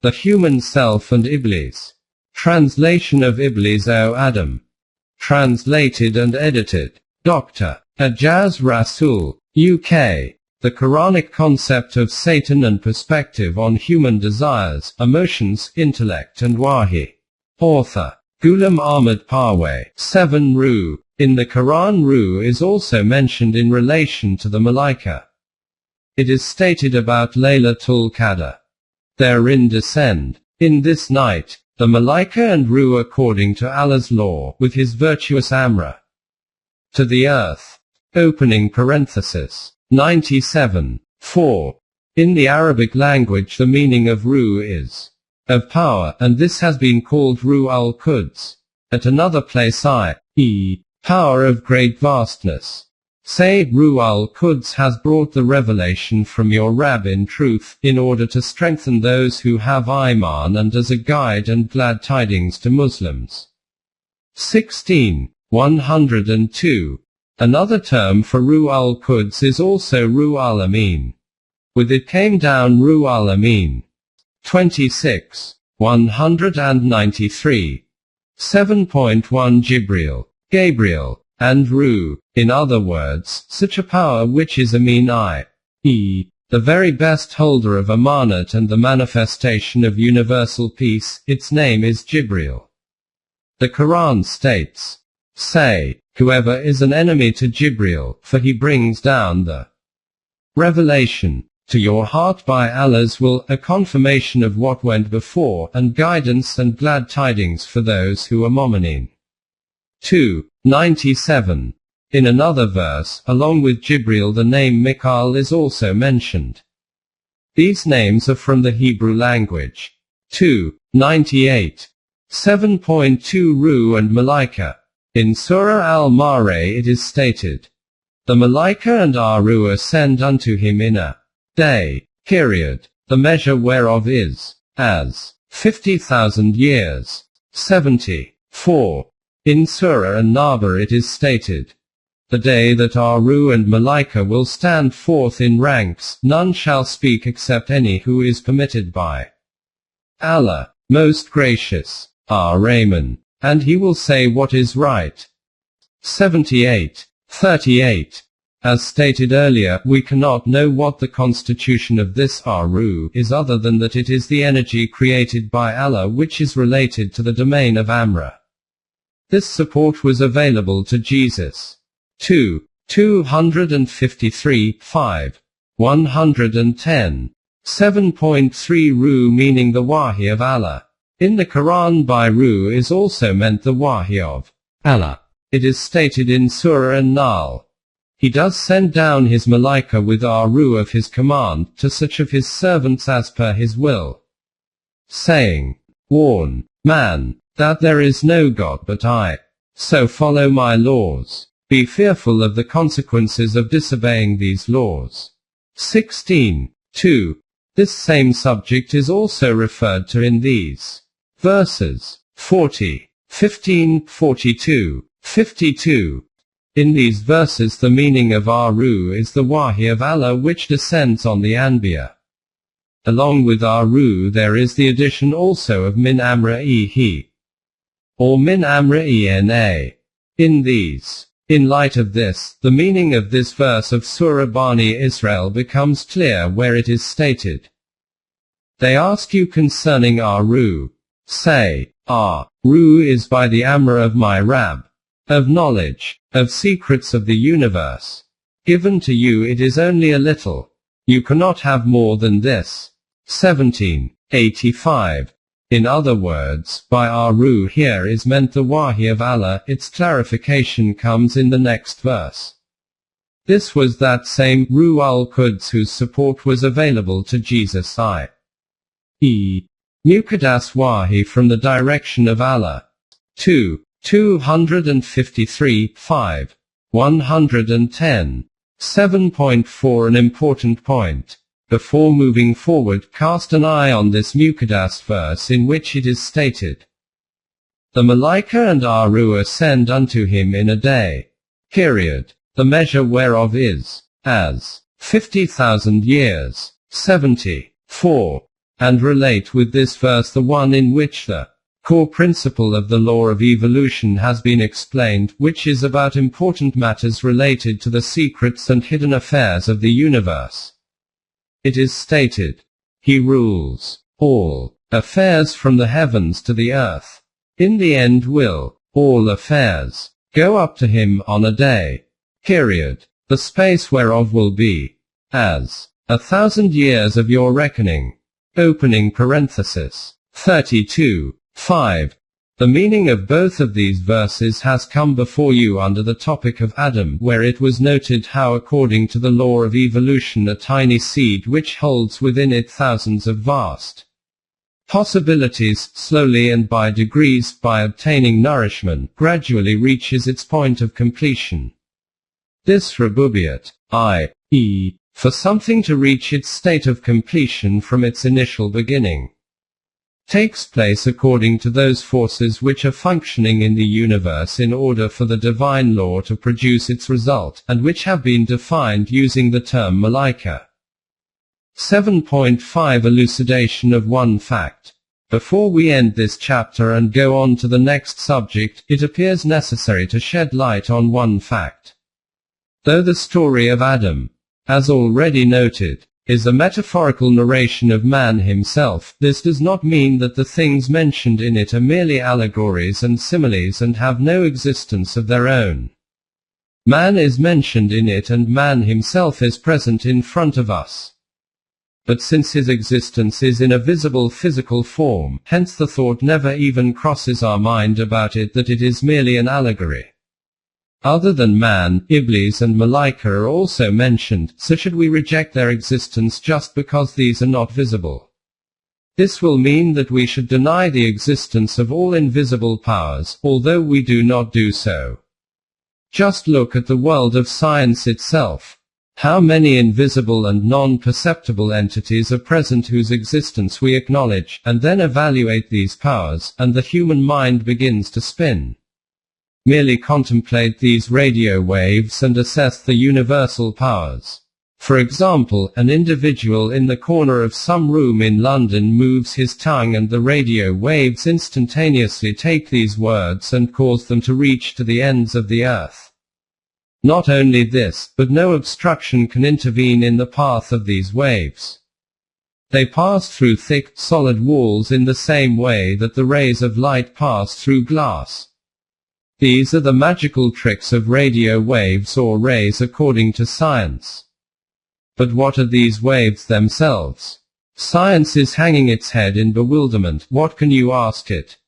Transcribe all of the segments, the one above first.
the human self and Iblees. Translation of Iblees O Adam. Translated and edited. Dr. Ajaz Rasul, UK. The Quranic concept of Satan and perspective on human desires, emotions, intellect and wahi. Author. Ghulam Ahmad Parwez. 7 Ruh. In the Quran, Ruh is also mentioned in relation to the Malaika. It is stated about Laylatul Qadr. Therein descend, in this night, the Malaika and Ruh according to Allah's law, with his virtuous Amra, to the earth. Opening parenthesis. 97. 4. In the Arabic language the meaning of Ruh is of power, and this has been called Ruh al-Quds. At another place i.e. power of great vastness. Say, Ruh al-Quds has brought the revelation from your Rabb in truth, in order to strengthen those who have Iman and as a guide and glad tidings to Muslims. 16. 102. Another term for Ruh al-Quds is also Ruh al-Amin. With it came down Ruh al-Amin. 26. 193. 7.1 Jibril, Gabriel, and Ruh, in other words, such a power which is Amin i.e. the very best holder of Amanat and the manifestation of universal peace, its name is Jibril. The Quran states, say, whoever is an enemy to Jibril, for he brings down the revelation to your heart by Allah's will, a confirmation of what went before, and guidance and glad tidings for those who are mu'minin. 2. 97. In another verse, along with Jibril the name Mikael is also mentioned. These names are from the Hebrew language. 2. 98. 7.2 Ruh and Malaika. In Surah Al-Ma'arij it is stated, the Malaika and our Ruh ascend unto him in a day, period, the measure whereof is as 50,000 years. 74. In Surah An-Naba it is stated, the day that our Ruh and Malaika will stand forth in ranks, none shall speak except any who is permitted by Allah, most gracious, Ar-Rahman, and he will say what is right. 78. 38. As stated earlier, we cannot know what the constitution of this Ruh is other than that it is the energy created by Allah which is related to the domain of Amra. This support was available to Jesus. 2. 253. 5. 110. 7.3 Ruh meaning the Wahi of Allah. In the Quran by Ruh is also meant the Wahi of Allah. It is stated in Surah An-Nahl, he does send down his Malaika with our Ruh of his command, to such of his servants as per his will, saying, warn, man, that there is no God but I. So follow my laws. Be fearful of the consequences of disobeying these laws. 16. 2. This same subject is also referred to in these verses. 40. 15, 42, 52. In these verses the meaning of our Ruh is the Wahi of Allah which descends on the Anbiya. Along with our Ruh there is the addition also of Min Amra-e-He, or Min Amra-e-Na. In these, in light of this, the meaning of this verse of Surah Bani Israel becomes clear where it is stated, they ask you concerning our Ruh. Say, our Ruh is by the Amra of my Rabb, of knowledge, of secrets of the universe. Given to you it is only a little. You cannot have more than this. 17. 85. In other words, by our Ruh here is meant the Wahi of Allah. Its clarification comes in the next verse. This was that same Ruh al-Quds whose support was available to Jesus i.e. Muqaddas Wahi from the direction of Allah. 2. 253. 5. 110. 7.4 An important point. Before moving forward, cast an eye on this Muqaddas verse in which it is stated, the Malaika and our Ruh ascend unto him in a day, period, the measure whereof is as 50,000 years. 74. and relate with this verse the one in which the core principle of the law of evolution has been explained, which is about important matters related to the secrets and hidden affairs of the universe. It is stated, "He rules all affairs from the heavens to the earth. In the end will all affairs go up to him on a day. Period. The space whereof will be as 1,000 years of your reckoning." Opening parenthesis. 32. 5. The meaning of both of these verses has come before you under the topic of Adam, where it was noted how according to the law of evolution a tiny seed which holds within it thousands of vast possibilities, slowly and by degrees, by obtaining nourishment, gradually reaches its point of completion. This rububiyyat, i.e., for something to reach its state of completion from its initial beginning, takes place according to those forces which are functioning in the universe in order for the divine law to produce its result, and which have been defined using the term malaika. 7.5 Elucidation of one fact. Before we end this chapter and go on to the next subject, it appears necessary to shed light on one fact. Though the story of Adam, as already noted, is a metaphorical narration of man himself, this does not mean that the things mentioned in it are merely allegories and similes and have no existence of their own. Man is mentioned in it and man himself is present in front of us. But since his existence is in a visible physical form, hence the thought never even crosses our mind about it that it is merely an allegory. Other than man, Iblees and Malaika are also mentioned, so should we reject their existence just because these are not visible? This will mean that we should deny the existence of all invisible powers, although we do not do so. Just look at the world of science itself. How many invisible and non-perceptible entities are present whose existence we acknowledge, and then evaluate these powers, and the human mind begins to spin. Merely contemplate these radio waves and assess the universal powers. For example, an individual in the corner of some room in London moves his tongue and the radio waves instantaneously take these words and cause them to reach to the ends of the earth. Not only this, but no obstruction can intervene in the path of these waves. They pass through thick, solid walls in the same way that the rays of light pass through glass. These are the magical tricks of radio waves or rays according to science. But what are these waves themselves? Science is hanging its head in bewilderment. What can you ask it?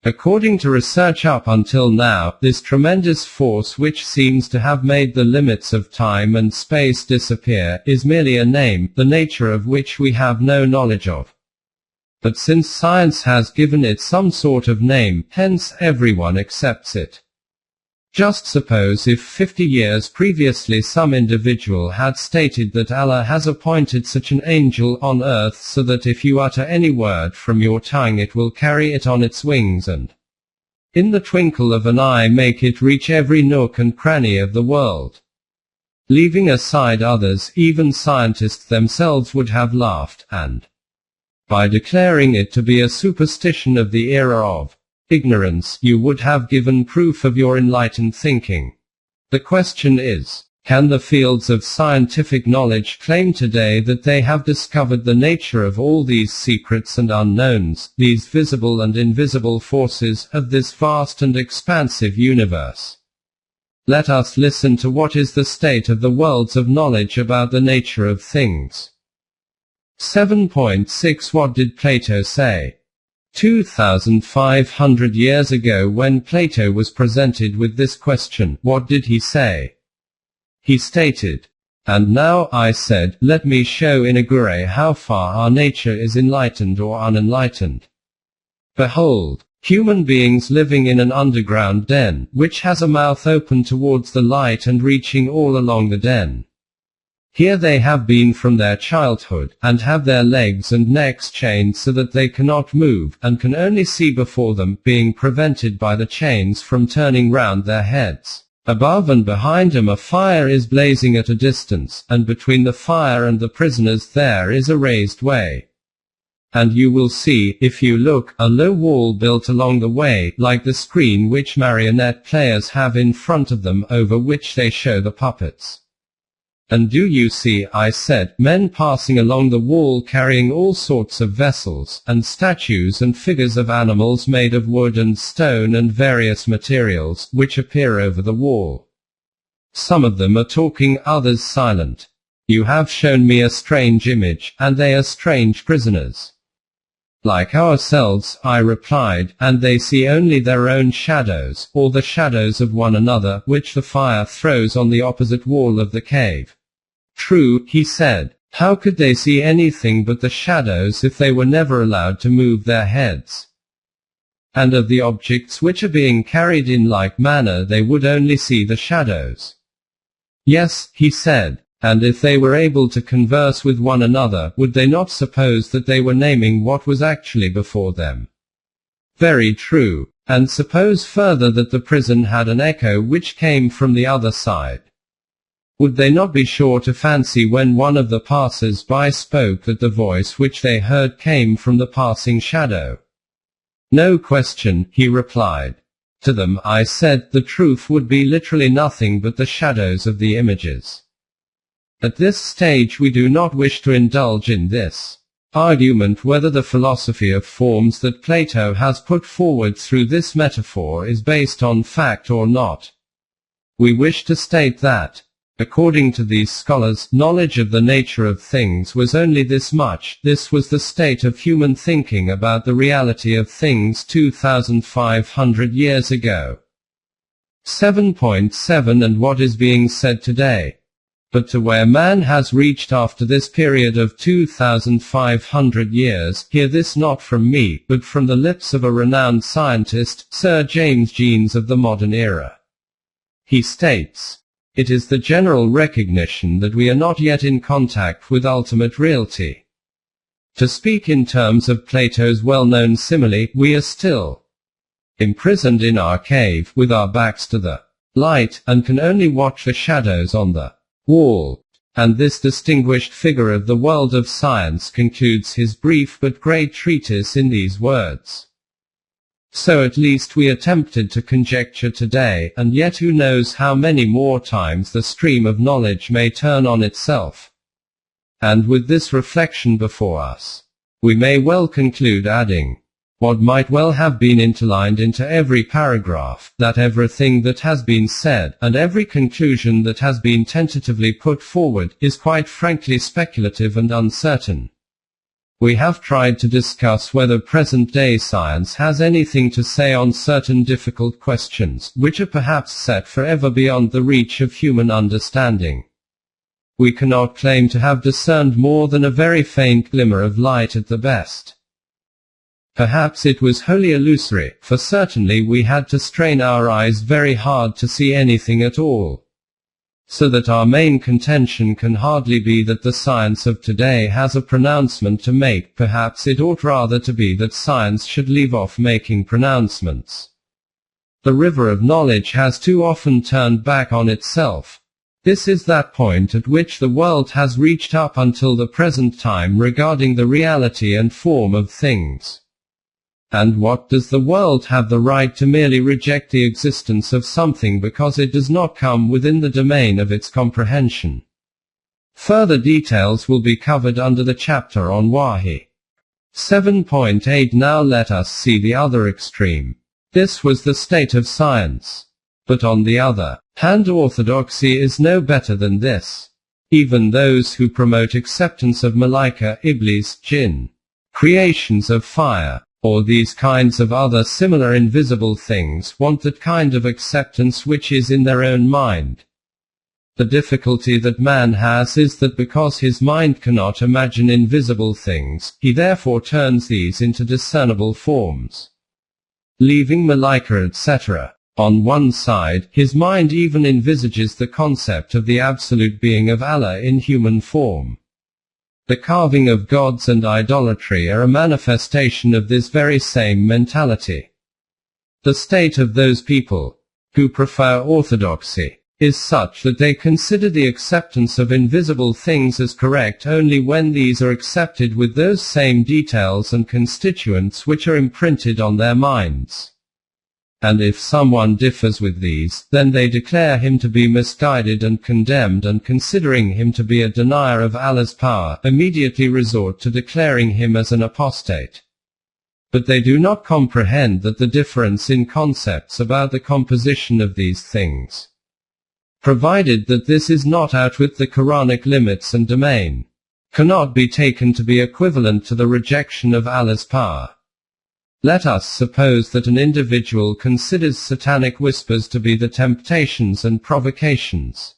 According to research up until now, this tremendous force which seems to have made the limits of time and space disappear, is merely a name, the nature of which we have no knowledge of. But since science has given it some sort of name, hence everyone accepts it. Just suppose if 50 years previously some individual had stated that Allah has appointed such an angel on earth so that if you utter any word from your tongue it will carry it on its wings and in the twinkle of an eye make it reach every nook and cranny of the world. Leaving aside others, even scientists themselves would have laughed, and by declaring it to be a superstition of the era of ignorance, you would have given proof of your enlightened thinking. The question is, can the fields of scientific knowledge claim today that they have discovered the nature of all these secrets and unknowns, these visible and invisible forces, of this vast and expansive universe? Let us listen to what is the state of the worlds of knowledge about the nature of things. 7.6 What did Plato say? 2,500 years ago, when Plato was presented with this question, what did he say? He stated, "And now, I said, let me show in Agure how far our nature is enlightened or unenlightened. Behold, human beings living in an underground den, which has a mouth open towards the light and reaching all along the den. Here they have been from their childhood, and have their legs and necks chained so that they cannot move, and can only see before them, being prevented by the chains from turning round their heads. Above and behind them a fire is blazing at a distance, and between the fire and the prisoners there is a raised way. And you will see, if you look, a low wall built along the way, like the screen which marionette players have in front of them, over which they show the puppets. And do you see, I said, men passing along the wall carrying all sorts of vessels, and statues and figures of animals made of wood and stone and various materials, which appear over the wall. Some of them are talking, others silent. You have shown me a strange image, and they are strange prisoners. Like ourselves, I replied, and they see only their own shadows, or the shadows of one another, which the fire throws on the opposite wall of the cave. True, he said. How could they see anything but the shadows if they were never allowed to move their heads? And of the objects which are being carried in like manner they would only see the shadows. Yes, he said. And if they were able to converse with one another, would they not suppose that they were naming what was actually before them? Very true. And suppose further that the prison had an echo which came from the other side. Would they not be sure to fancy when one of the passers-by spoke that the voice which they heard came from the passing shadow? No question, he replied. To them, I said, the truth would be literally nothing but the shadows of the images. At this stage we do not wish to indulge in this argument whether the philosophy of forms that Plato has put forward through this metaphor is based on fact or not. We wish to state that, according to these scholars, knowledge of the nature of things was only this much. This was the state of human thinking about the reality of things 2,500 years ago. 7.7 And what is being said today. But to where man has reached after this period of 2,500 years, hear this not from me, but from the lips of a renowned scientist, Sir James Jeans of the modern era. He states, it is the general recognition that we are not yet in contact with ultimate reality. To speak in terms of Plato's well-known simile, we are still imprisoned in our cave, with our backs to the light, and can only watch the shadows on the wall. And this distinguished figure of the world of science concludes his brief but great treatise in these words. So at least we are tempted to conjecture today, and yet who knows how many more times the stream of knowledge may turn on itself. And with this reflection before us, we may well conclude, adding, what might well have been interlined into every paragraph, that everything that has been said, and every conclusion that has been tentatively put forward, is quite frankly speculative and uncertain. We have tried to discuss whether present-day science has anything to say on certain difficult questions, which are perhaps set forever beyond the reach of human understanding. We cannot claim to have discerned more than a very faint glimmer of light at the best. Perhaps it was wholly illusory, for certainly we had to strain our eyes very hard to see anything at all. So that our main contention can hardly be that the science of today has a pronouncement to make. Perhaps it ought rather to be that science should leave off making pronouncements. The river of knowledge has too often turned back on itself. This is that point at which the world has reached up until the present time regarding the reality and form of things. And what does the world have the right to merely reject the existence of something because it does not come within the domain of its comprehension? Further details will be covered under the chapter on Wahi. 7.8 Now let us see the other extreme. This was the state of science. But on the other hand, orthodoxy is no better than this. Even those who promote acceptance of Malaika, Iblees, jinn, creations of fire, or these kinds of other similar invisible things, want that kind of acceptance which is in their own mind. The difficulty that man has is that because his mind cannot imagine invisible things, he therefore turns these into discernible forms. Leaving Malaika etc. on one side, his mind even envisages the concept of the absolute being of Allah in human form. The carving of gods and idolatry are a manifestation of this very same mentality. The state of those people who prefer orthodoxy is such that they consider the acceptance of invisible things as correct only when these are accepted with those same details and constituents which are imprinted on their minds. And if someone differs with these, then they declare him to be misguided and condemned, and considering him to be a denier of Allah's power, immediately resort to declaring him as an apostate. But they do not comprehend that the difference in concepts about the composition of these things, provided that this is not outwith the Quranic limits and domain, cannot be taken to be equivalent to the rejection of Allah's power. Let us suppose that an individual considers satanic whispers to be the temptations and provocations,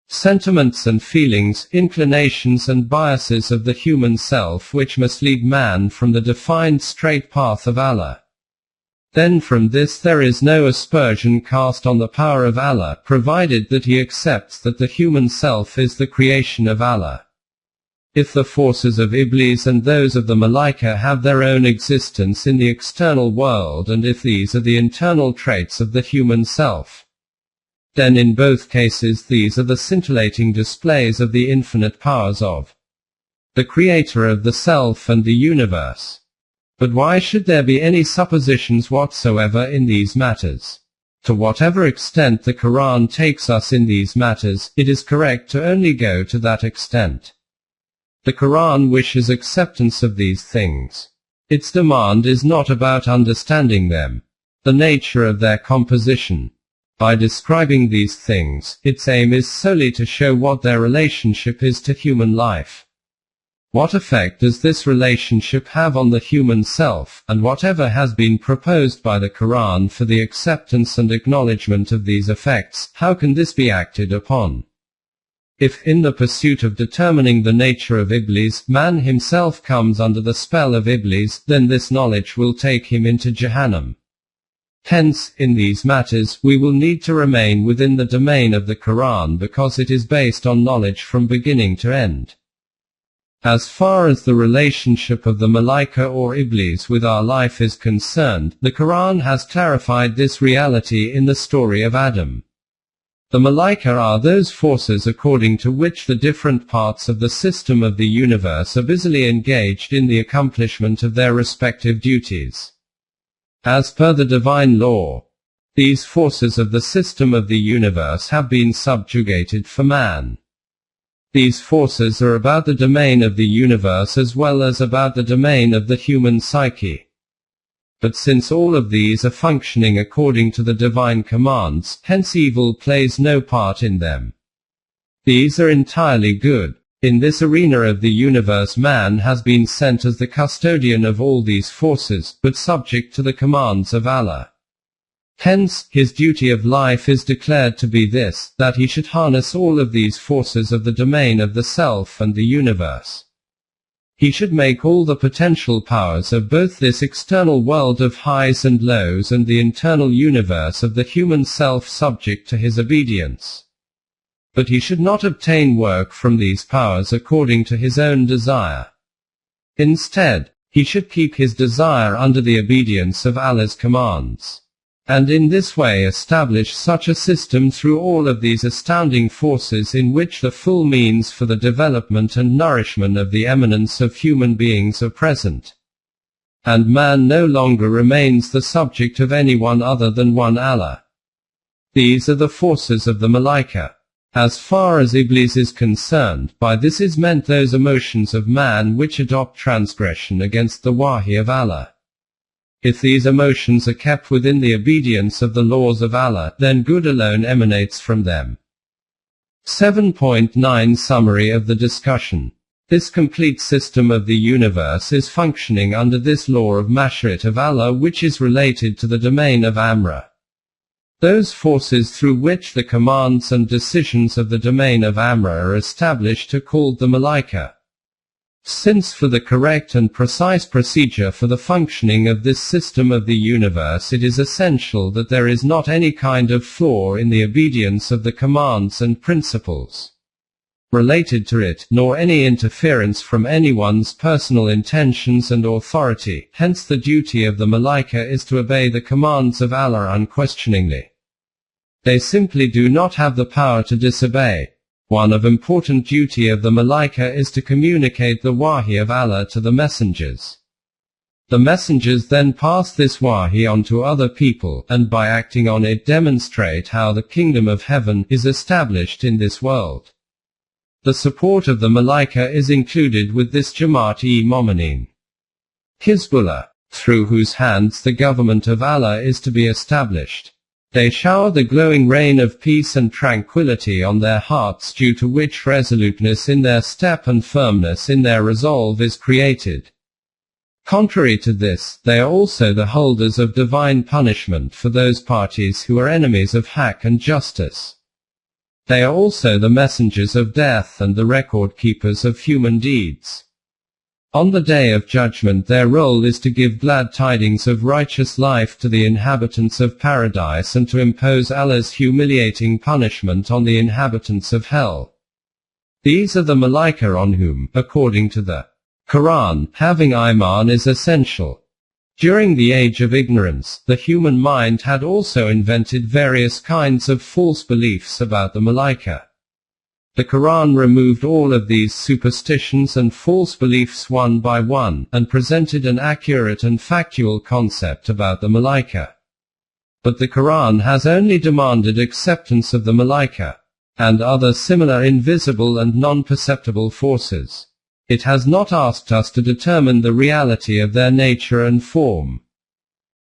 sentiments and feelings, inclinations and biases of the human self which must lead man from the defined straight path of Allah. Then from this there is no aspersion cast on the power of Allah, provided that he accepts that the human self is the creation of Allah. If the forces of Iblees and those of the Malaika have their own existence in the external world, and if these are the internal traits of the human self, then in both cases these are the scintillating displays of the infinite powers of the Creator of the self and the universe. But why should there be any suppositions whatsoever in these matters? To whatever extent the Quran takes us in these matters, it is correct to only go to that extent. The Quran wishes acceptance of these things. Its demand is not about understanding them, the nature of their composition. By describing these things, its aim is solely to show what their relationship is to human life. What effect does this relationship have on the human self, and whatever has been proposed by the Quran for the acceptance and acknowledgement of these effects, how can this be acted upon? If, in the pursuit of determining the nature of Iblees, man himself comes under the spell of Iblees, then this knowledge will take him into Jahannam. Hence, in these matters, we will need to remain within the domain of the Quran because it is based on knowledge from beginning to end. As far as the relationship of the Malaika or Iblees with our life is concerned, the Quran has clarified this reality in the story of Adam. The Malaika are those forces according to which the different parts of the system of the universe are busily engaged in the accomplishment of their respective duties. As per the divine law, these forces of the system of the universe have been subjugated for man. These forces are about the domain of the universe as well as about the domain of the human psyche. But since all of these are functioning according to the divine commands, hence evil plays no part in them. These are entirely good. In this arena of the universe, man has been sent as the custodian of all these forces, but subject to the commands of Allah. Hence, his duty of life is declared to be this, that he should harness all of these forces of the domain of the self and the universe. He should make all the potential powers of both this external world of highs and lows and the internal universe of the human self subject to his obedience. But he should not obtain work from these powers according to his own desire. Instead, he should keep his desire under the obedience of Allah's commands, and in this way establish such a system through all of these astounding forces in which the full means for the development and nourishment of the eminence of human beings are present. And man no longer remains the subject of anyone other than one Allah. These are the forces of the Malaika. As far as Iblis is concerned, by this is meant those emotions of man which adopt transgression against the wahi of Allah. If these emotions are kept within the obedience of the laws of Allah, then good alone emanates from them. 7.9 Summary of the discussion. This complete system of the universe is functioning under this law of Mashrit of Allah, which is related to the domain of Amra. Those forces through which the commands and decisions of the domain of Amra are established are called the Malaika. Since for the correct and precise procedure for the functioning of this system of the universe it is essential that there is not any kind of flaw in the obedience of the commands and principles related to it, nor any interference from anyone's personal intentions and authority, hence the duty of the Malaika is to obey the commands of Allah unquestioningly. They simply do not have the power to disobey. One of important duty of the Malaika is to communicate the wahi of Allah to the messengers. The messengers then pass this wahi on to other people, and by acting on it demonstrate how the kingdom of heaven is established in this world. The support of the Malaika is included with this Jamaat-e-Momineen. Hizbullah, through whose hands the government of Allah is to be established. They shower the glowing rain of peace and tranquility on their hearts, due to which resoluteness in their step and firmness in their resolve is created. Contrary to this, they are also the holders of divine punishment for those parties who are enemies of haqq and justice. They are also the messengers of death and the record keepers of human deeds. On the day of judgment their role is to give glad tidings of righteous life to the inhabitants of paradise and to impose Allah's humiliating punishment on the inhabitants of hell. These are the Malaika on whom, according to the Quran, having Iman is essential. During the age of ignorance, the human mind had also invented various kinds of false beliefs about the Malaika. The Quran removed all of these superstitions and false beliefs one by one, and presented an accurate and factual concept about the Malaika. But the Quran has only demanded acceptance of the Malaika, and other similar invisible and non-perceptible forces. It has not asked us to determine the reality of their nature and form.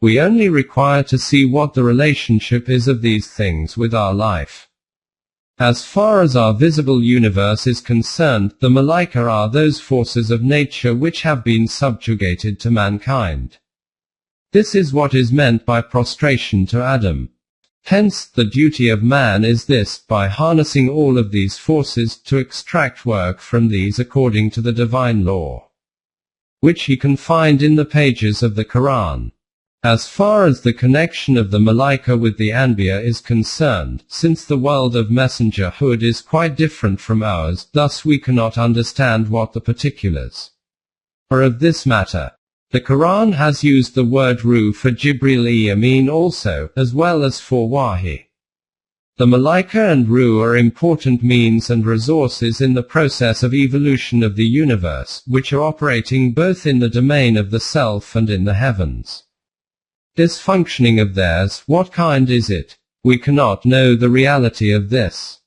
We only require to see what the relationship is of these things with our life. As far as our visible universe is concerned, the Malaika are those forces of nature which have been subjugated to mankind. This is what is meant by prostration to Adam. Hence, the duty of man is this, by harnessing all of these forces, to extract work from these according to the divine law, which he can find in the pages of the Quran. As far as the connection of the Malaika with the Anbiya is concerned, since the world of messengerhood is quite different from ours, thus we cannot understand what the particulars are of this matter. The Quran has used the word Ruh for Jibreel-e-Amin also, as well as for Wahi. The Malaika and Ruh are important means and resources in the process of evolution of the universe, which are operating both in the domain of the self and in the heavens. This functioning of theirs, what kind is it? We cannot know the reality of this.